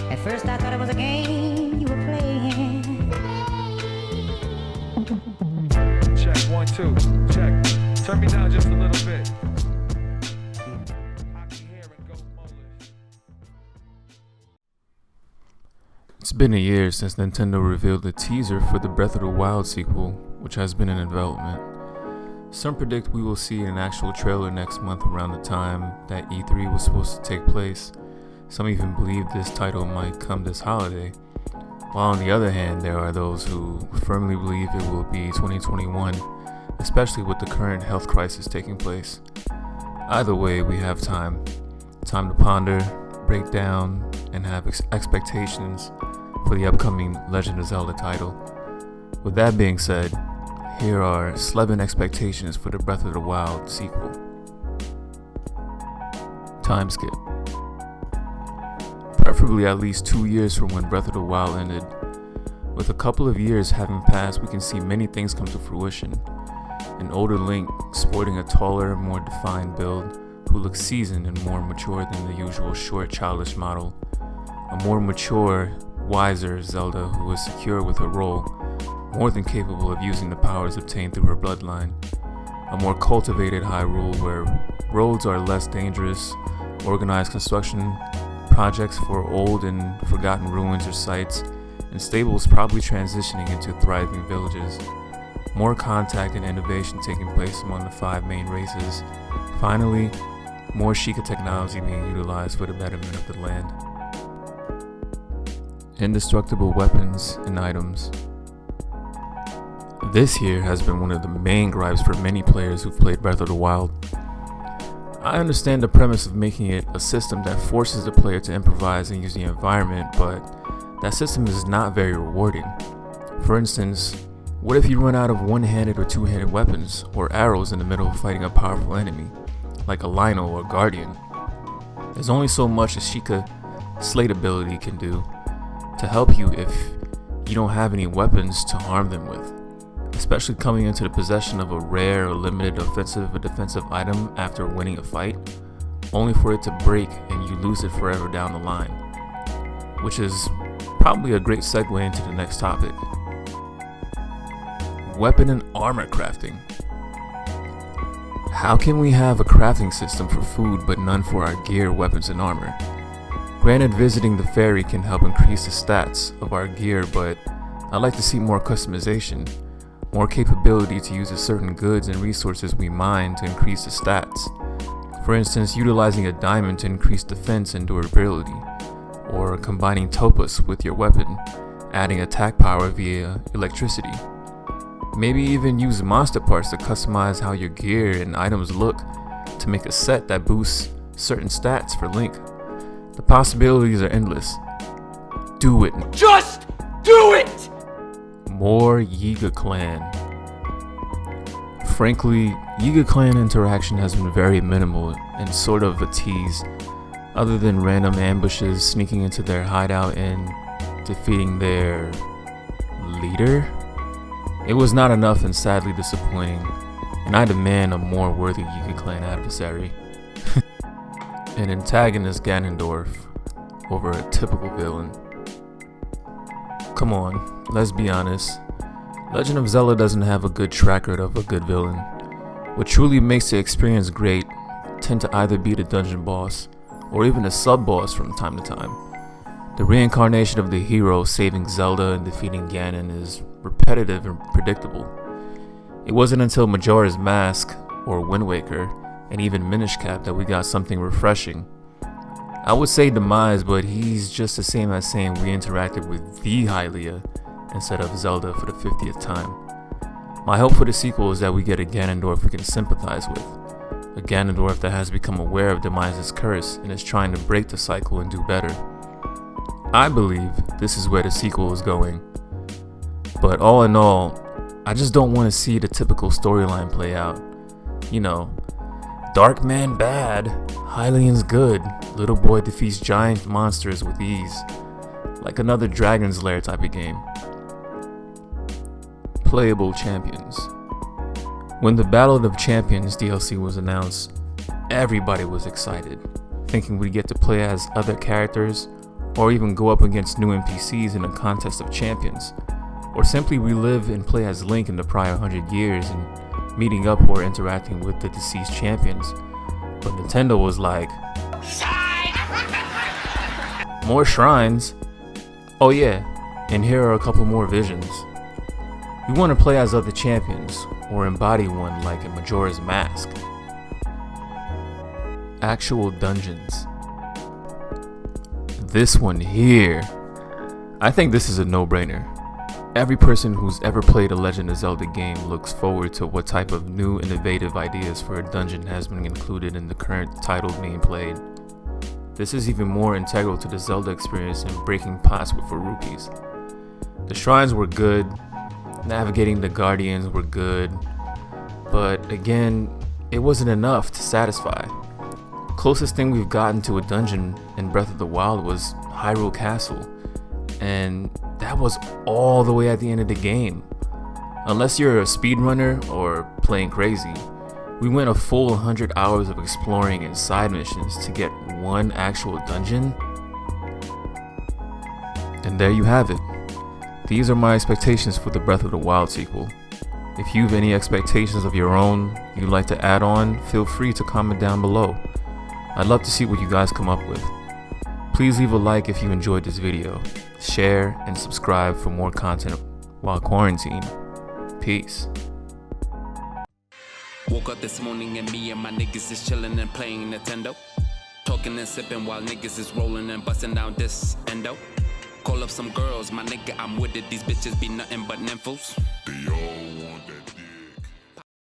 At first I thought it was a game you were playing. Check, 1, 2, check. Turn me down just a little bit. It's been a year since Nintendo revealed the teaser for the Breath of the Wild sequel, which has been in development. Some predict we will see an actual trailer next month around the time that E3 was supposed to take place. Some even believe this title might come this holiday. While on the other hand, there are those who firmly believe it will be 2021, especially with the current health crisis taking place. Either way, we have time to ponder, break down, and have expectations for the upcoming Legend of Zelda title. With that being said, here are Sleven expectations for the Breath of the Wild sequel. Time skip. Preferably at least 2 years from when Breath of the Wild ended. With a couple of years having passed, we can see many things come to fruition. An older Link sporting a taller, more defined build, who looks seasoned and more mature than the usual short, childish model. A more mature, wiser Zelda who is secure with her role, more than capable of using the powers obtained through her bloodline. A more cultivated Hyrule where roads are less dangerous, organized construction projects for old and forgotten ruins or sites, and stables probably transitioning into thriving villages. More contact and innovation taking place among the 5 main races. Finally, more Sheikah technology being utilized for the betterment of the land. Indestructible weapons and items. This here has been one of the main gripes for many players who've played Breath of the Wild. I understand the premise of making it a system that forces the player to improvise and use the environment, but that system is not very rewarding. For instance, what if you run out of one-handed or two-handed weapons or arrows in the middle of fighting a powerful enemy, like a Lino or Guardian? There's only so much a Sheikah Slate ability can do to help you if you don't have any weapons to harm them with, especially coming into the possession of a rare or limited offensive or defensive item after winning a fight, only for it to break and you lose it forever down the line, which is probably a great segue into the next topic. Weapon and armor crafting. How can we have a crafting system for food but none for our gear, weapons, and armor? Granted, visiting the ferry can help increase the stats of our gear, but I'd like to see more customization, more capability to use the certain goods and resources we mine to increase the stats. For instance, utilizing a diamond to increase defense and durability, or combining topaz with your weapon, adding attack power via electricity. Maybe even use monster parts to customize how your gear and items look to make a set that boosts certain stats for Link. The possibilities are endless. Do it. Just do it! More Yeva Clan. Frankly, Yeva Clan interaction has been very minimal and sort of a tease, other than random ambushes, sneaking into their hideout and defeating their leader. It was not enough and sadly disappointing, and I demand a more worthy Yeva Clan adversary. An antagonist Ganondorf over a typical villain. Come on, let's be honest. Legend of Zelda doesn't have a good track record of a good villain. What truly makes the experience great tend to either be the dungeon boss or even a sub-boss from time to time. The reincarnation of the hero saving Zelda and defeating Ganon is repetitive and predictable. It wasn't until Majora's Mask or Wind Waker and even Minish Cap that we got something refreshing. I would say Demise, but he's just the same as saying we interacted with the Hylia instead of Zelda for the 50th time. My hope for the sequel is that we get a Ganondorf we can sympathize with. A Ganondorf that has become aware of Demise's curse and is trying to break the cycle and do better. I believe this is where the sequel is going. But all in all, I just don't want to see the typical storyline play out. You know, Dark man bad, Hylian's good, little boy defeats giant monsters with ease. Like another Dragon's Lair type of game. Playable champions. When the Battle of Champions DLC was announced, everybody was excited, thinking we'd get to play as other characters or even go up against new NPCs in a contest of champions, or simply relive and play as Link in the prior 100 years and meeting up or interacting with the deceased champions. But Nintendo was like, more shrines? Oh yeah, and here are a couple more visions. We want to play as other champions, or embody one like in Majora's Mask. Actual dungeons. This one here, I think this is a no-brainer. Every person who's ever played a Legend of Zelda game looks forward to what type of new innovative ideas for a dungeon has been included in the current title being played. This is even more integral to the Zelda experience than breaking pots with Farukis. The shrines were good, navigating the guardians were good, but again, it wasn't enough to satisfy. Closest thing we've gotten to a dungeon in Breath of the Wild was Hyrule Castle, and that was all the way at the end of the game. Unless you're a speedrunner or playing crazy, we went a full 100 hours of exploring and side missions to get one actual dungeon. And there you have it. These are my expectations for the Breath of the Wild sequel. If you have any expectations of your own you'd like to add on, feel free to comment down below. I'd love to see what you guys come up with. Please leave a like if you enjoyed this video, share, and subscribe for more content while quarantined. Peace. Woke up this morning and me and my niggas is chillin' and playing Nintendo. Talking and sipping while niggas is rolling and busting down this endo. Call up some girls, my nigga, I'm with it. These bitches be nothing but nymphos.